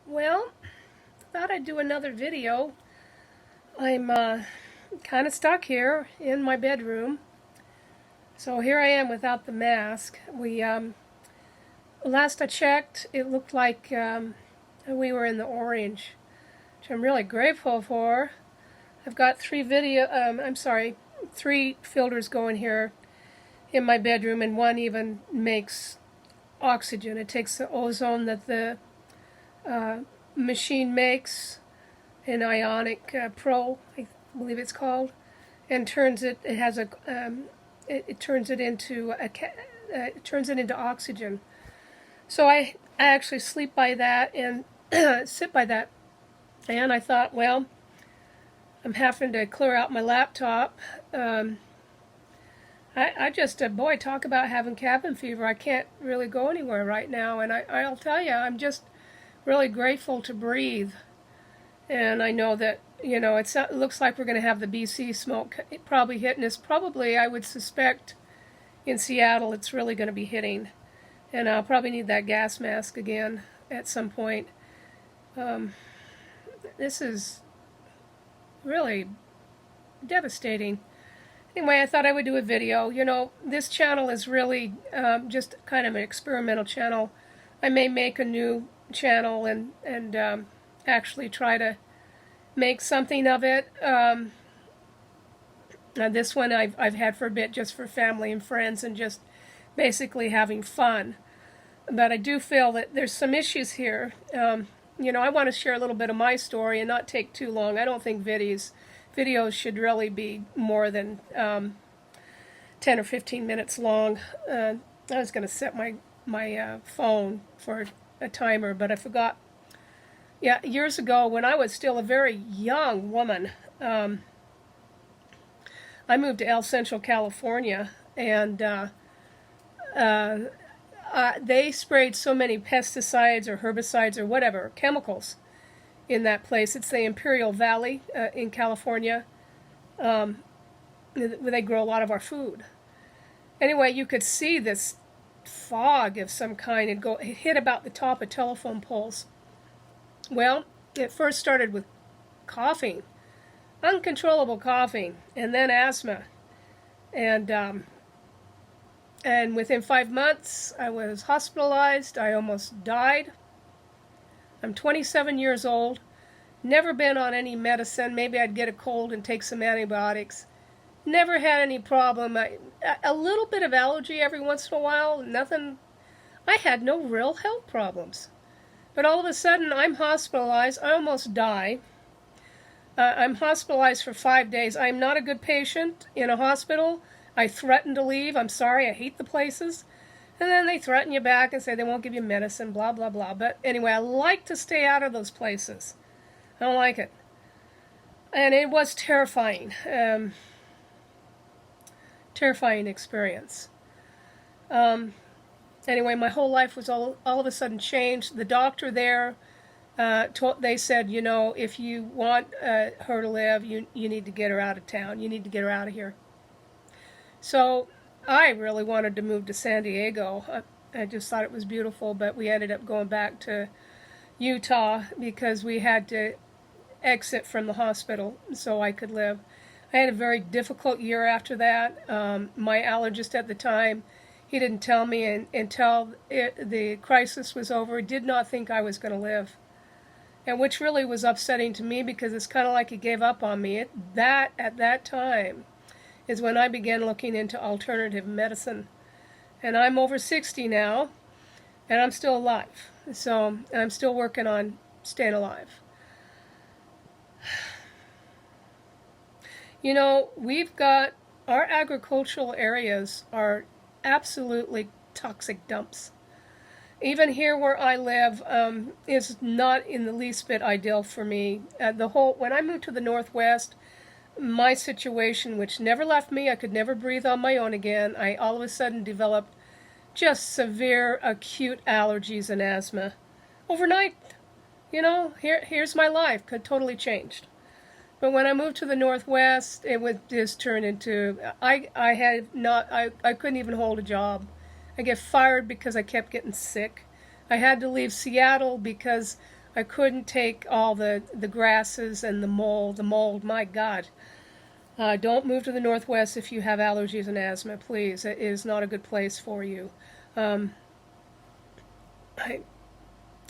Well, thought I'd do another video. I'm kind of stuck here in my bedroom. So here I am without the mask. Last I checked, it looked like we were in the orange, which I'm really grateful for. I've got three filters going here in my bedroom, and one even makes oxygen. It takes the ozone that the uh, machine makes, an ionic pro, I believe it's called, and turns it. It has it turns it into it turns it into oxygen. So I actually sleep by that and sit by that. And I thought, well, I'm having to clear out my laptop. I just, boy, talk about having cabin fever. I can't really go anywhere right now. And I'll tell you, I'm just really grateful to breathe. And I know that, it looks like we're going to have the BC smoke probably hitting us. Probably, I would suspect, in Seattle, it's really going to be hitting. And I'll probably need that gas mask again at some point. This is really devastating. Anyway, I thought I would do a video. This channel is really just kind of an experimental channel. I may make a new channel and actually try to make something of it. This one I've had for a bit, just for family and friends and just basically having fun. But I do feel that there's some issues here. I want to share a little bit of my story and not take too long. I don't think videos should really be more than 10 or 15 minutes long. I was going to set my phone for a timer, but I forgot. Yeah, years ago, when I was still a very young woman, I moved to El Central, California, and they sprayed so many pesticides or herbicides or whatever, chemicals, in that place. It's the Imperial Valley in California, where they grow a lot of our food. Anyway, you could see this fog of some kind. It hit about the top of telephone poles. Well, it first started with coughing, uncontrollable coughing, and then asthma. And within 5 months, I was hospitalized. I almost died. I'm 27 years old, never been on any medicine. Maybe I'd get a cold and take some antibiotics. Never had any problem. A little bit of allergy every once in a while, nothing. I had no real health problems. But all of a sudden, I'm hospitalized. I almost die. I'm hospitalized for 5 days. I'm not a good patient in a hospital. I threaten to leave. I'm sorry, I hate the places. And then they threaten you back and say they won't give you medicine, blah, blah, blah. But anyway, I like to stay out of those places. I don't like it. And it was terrifying. Terrifying experience. Anyway, my whole life was all of a sudden changed. The doctor there, they said, if you want her to live, you need to get her out of town. You need to get her out of here. So I really wanted to move to San Diego. I just thought it was beautiful, but we ended up going back to Utah because we had to exit from the hospital so I could live. I had a very difficult year after that. My allergist at the time, he didn't tell me until the crisis was over. He did not think I was going to live. And which really was upsetting to me because it's kind of like he gave up on me. At that time is when I began looking into alternative medicine. And I'm over 60 now, and I'm still alive. So I'm still working on staying alive. We've got, our agricultural areas are absolutely toxic dumps. Even here where I live is not in the least bit ideal for me. When I moved to the Northwest, my situation, which never left me, I could never breathe on my own again. I all of a sudden developed just severe acute allergies and asthma. Overnight, here's my life, could totally changed. But when I moved to the Northwest, it would just turn into, I couldn't even hold a job. I get fired because I kept getting sick. I had to leave Seattle because I couldn't take all the grasses and the mold. The mold, my God. Don't move to the Northwest if you have allergies and asthma, please. It is not a good place for you. Um, I,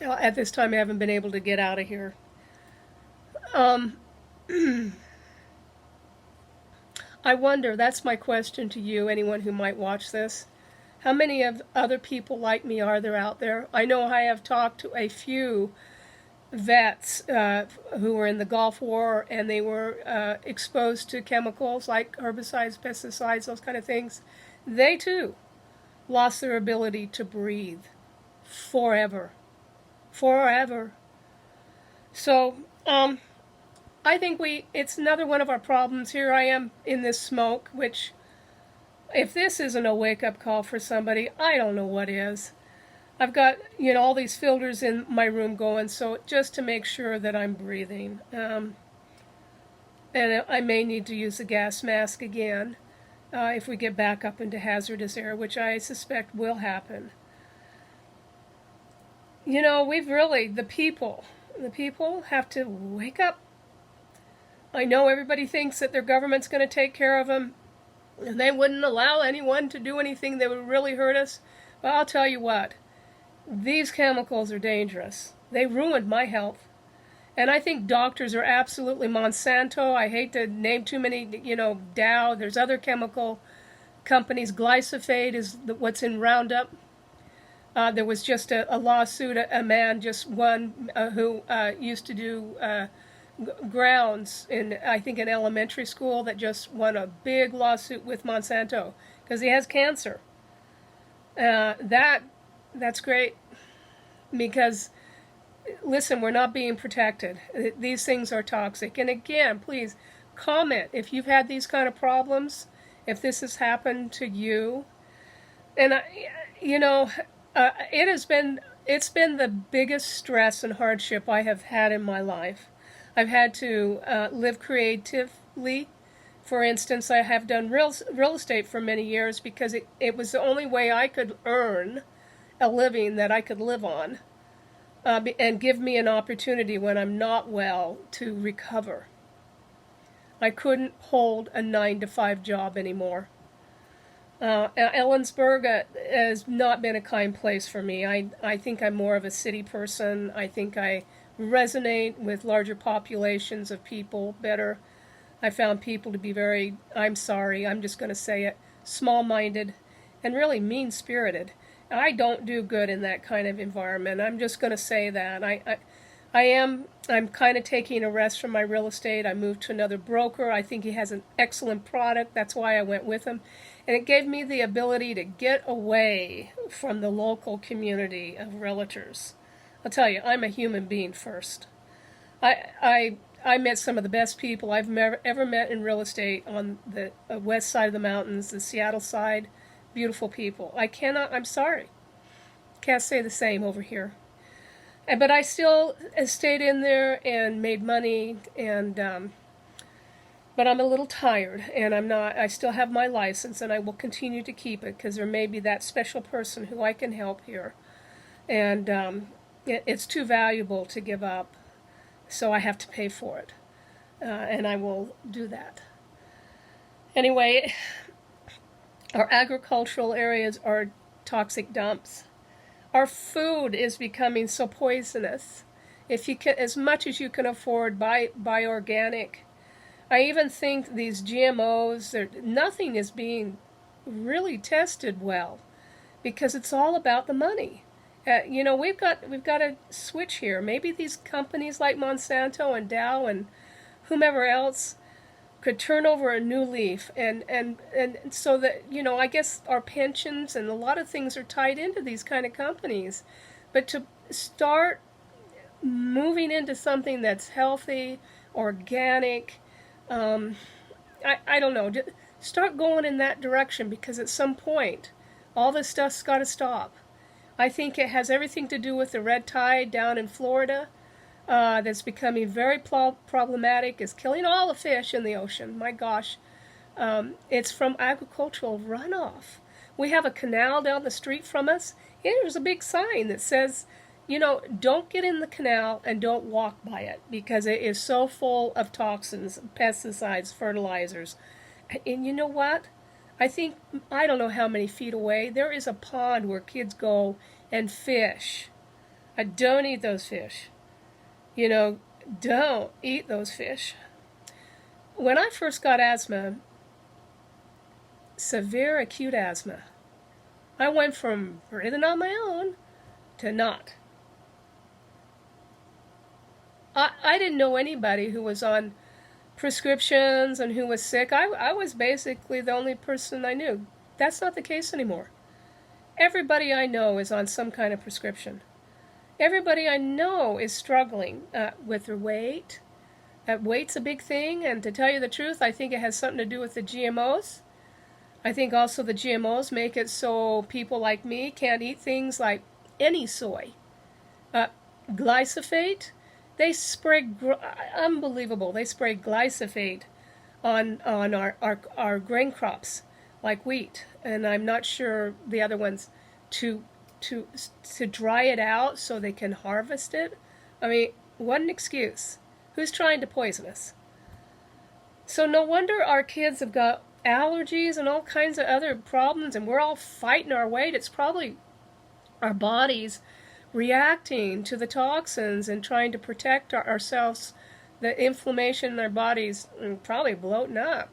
at this time, I haven't been able to get out of here. Um, I wonder, that's my question to you, anyone who might watch this. How many of other people like me are there out there? I know I have talked to a few vets who were in the Gulf War, and they were exposed to chemicals like herbicides, pesticides, those kind of things. They too lost their ability to breathe forever. Forever. So, I think it's another one of our problems. Here I am in this smoke, which, if this isn't a wake-up call for somebody, I don't know what is. I've got, all these filters in my room going, so just to make sure that I'm breathing. And I may need to use a gas mask again if we get back up into hazardous air, which I suspect will happen. The people have to wake up. I know everybody thinks that their government's going to take care of them, and they wouldn't allow anyone to do anything that would really hurt us. But I'll tell you what. These chemicals are dangerous. They ruined my health. And I think doctors are absolutely Monsanto. I hate to name too many, Dow. There's other chemical companies. Glyphosate is what's in Roundup. There was just a lawsuit. A man just won who used to do grounds in, I think, an elementary school, that just won a big lawsuit with Monsanto because he has cancer. That's great, because, listen, we're not being protected. These things are toxic. And again, please comment if you've had these kind of problems, if this has happened to you. And, it's been the biggest stress and hardship I have had in my life. I've had to live creatively. For instance, I have done real estate for many years because it was the only way I could earn a living that I could live on, and give me an opportunity when I'm not well to recover. I couldn't hold a 9-to-5 job anymore. Ellensburg has not been a kind place for me. I think I'm more of a city person. I think I resonate with larger populations of people better. I found people to be very, I'm sorry, I'm just going to say it, small-minded and really mean-spirited. I don't do good in that kind of environment. I'm just going to say that. I'm kind of taking a rest from my real estate. I moved to another broker. I think he has an excellent product. That's why I went with him. And it gave me the ability to get away from the local community of realtors. I'll tell you, I'm a human being first. I met some of the best people I've ever met in real estate on the west side of the mountains, the Seattle side. Beautiful people. I'm sorry. Can't say the same over here. But I still stayed in there and made money, and but I'm a little tired, and I still have my license, and I will continue to keep it, because there may be that special person who I can help here. And it's too valuable to give up, so I have to pay for it. And I will do that. Anyway, our agricultural areas are toxic dumps. Our food is becoming so poisonous. If you can, as much as you can afford, buy organic. I even think these GMOs, nothing is being really tested well, because it's all about the money. We've got a switch here. Maybe these companies like Monsanto and Dow and whomever else could turn over a new leaf, and so that, I guess our pensions and a lot of things are tied into these kind of companies. But to start moving into something that's healthy, organic, I don't know, start going in that direction, because at some point all this stuff's got to stop. I think it has everything to do with the red tide down in Florida. That's becoming very problematic, is killing all the fish in the ocean. My gosh. It's from agricultural runoff. We have a canal down the street from us. There's a big sign that says, don't get in the canal and don't walk by it because it is so full of toxins, pesticides, fertilizers. And you know what? I don't know how many feet away, there is a pond where kids go and fish. I don't eat those fish. Don't eat those fish. When I first got asthma, severe acute asthma, I went from breathing on my own to not. I didn't know anybody who was on prescriptions and who was sick. I was basically the only person I knew. That's not the case anymore. Everybody I know is on some kind of prescription. Everybody I know is struggling with their weight. Weight's a big thing, and to tell you the truth, I think it has something to do with the GMOs. I think also the GMOs make it so people like me can't eat things like any soy. Glyphosate, they spray, unbelievable, they spray glyphosate on our grain crops, like wheat, and I'm not sure the other ones, to dry it out so they can harvest it. I mean, what an excuse. Who's trying to poison us? So no wonder our kids have got allergies and all kinds of other problems, and we're all fighting our weight. It's probably our bodies reacting to the toxins and trying to protect ourselves, the inflammation in our bodies, and probably bloating up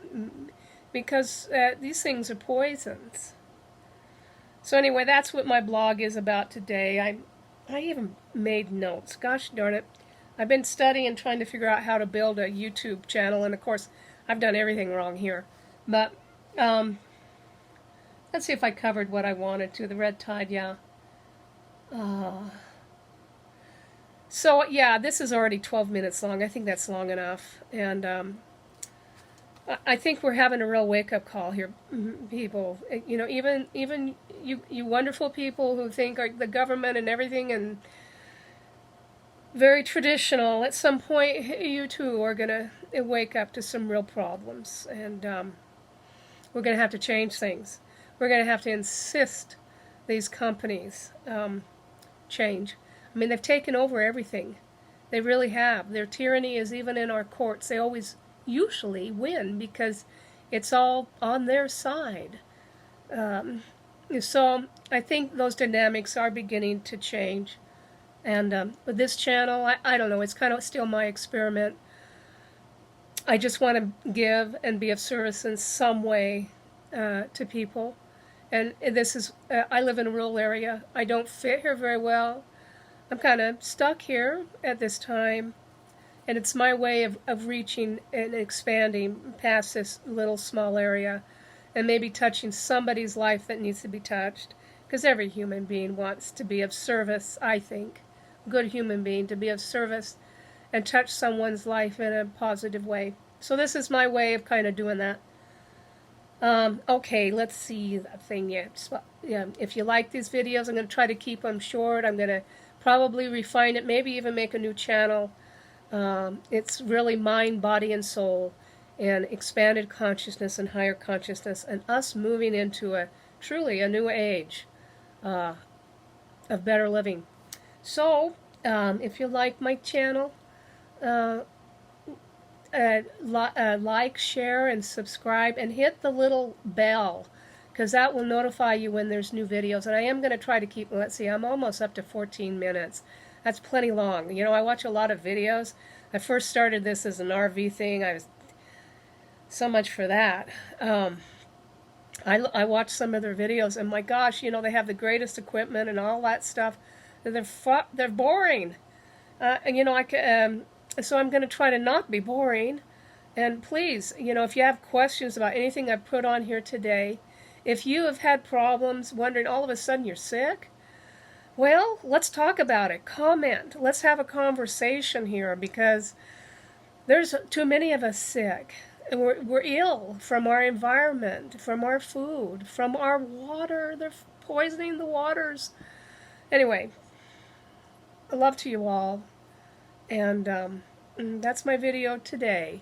because these things are poisons. So anyway, that's what my blog is about today. I even made notes. Gosh darn it. I've been studying and trying to figure out how to build a YouTube channel, and of course I've done everything wrong here. But let's see if I covered what I wanted to. The red tide, yeah. So yeah, this is already 12 minutes long. I think that's long enough. And I think we're having a real wake-up call here, people. Even you wonderful people who think the government and everything and very traditional, at some point you too are going to wake up to some real problems. And we're going to have to change things. We're going to have to insist these companies change. I mean, they've taken over everything. They really have. Their tyranny is even in our courts. They always usually win because it's all on their side. So I think those dynamics are beginning to change. And with this channel, I don't know, it's kind of still my experiment. I just want to give and be of service in some way to people. And this is, I live in a rural area. I don't fit here very well. I'm kind of stuck here at this time. And it's my way of reaching and expanding past this little small area and maybe touching somebody's life that needs to be touched. Because every human being wants to be of service, I think. A good human being, to be of service and touch someone's life in a positive way. So this is my way of kind of doing that. Okay, let's see that thing yet. Yeah, if you like these videos, I'm going to try to keep them short. I'm going to probably refine it, maybe even make a new channel. It's really mind, body, and soul, and expanded consciousness and higher consciousness, and us moving into truly a new age of better living. So, if you like my channel, like, share, and subscribe, and hit the little bell, because that will notify you when there's new videos. And I am going to try to keep, let's see, I'm almost up to 14 minutes. That's plenty long. I watch a lot of videos. I first started this as an RV thing. So much for that. I watched some of their videos, and my gosh, they have the greatest equipment and all that stuff. They're boring. So I'm going to try to not be boring. And please, if you have questions about anything I've put on here today, if you have had problems, wondering all of a sudden you're sick, well, let's talk about it. Comment. Let's have a conversation here, because there's too many of us sick. We're ill from our environment, from our food, from our water. They're poisoning the waters. Anyway, love to you all. And that's my video today.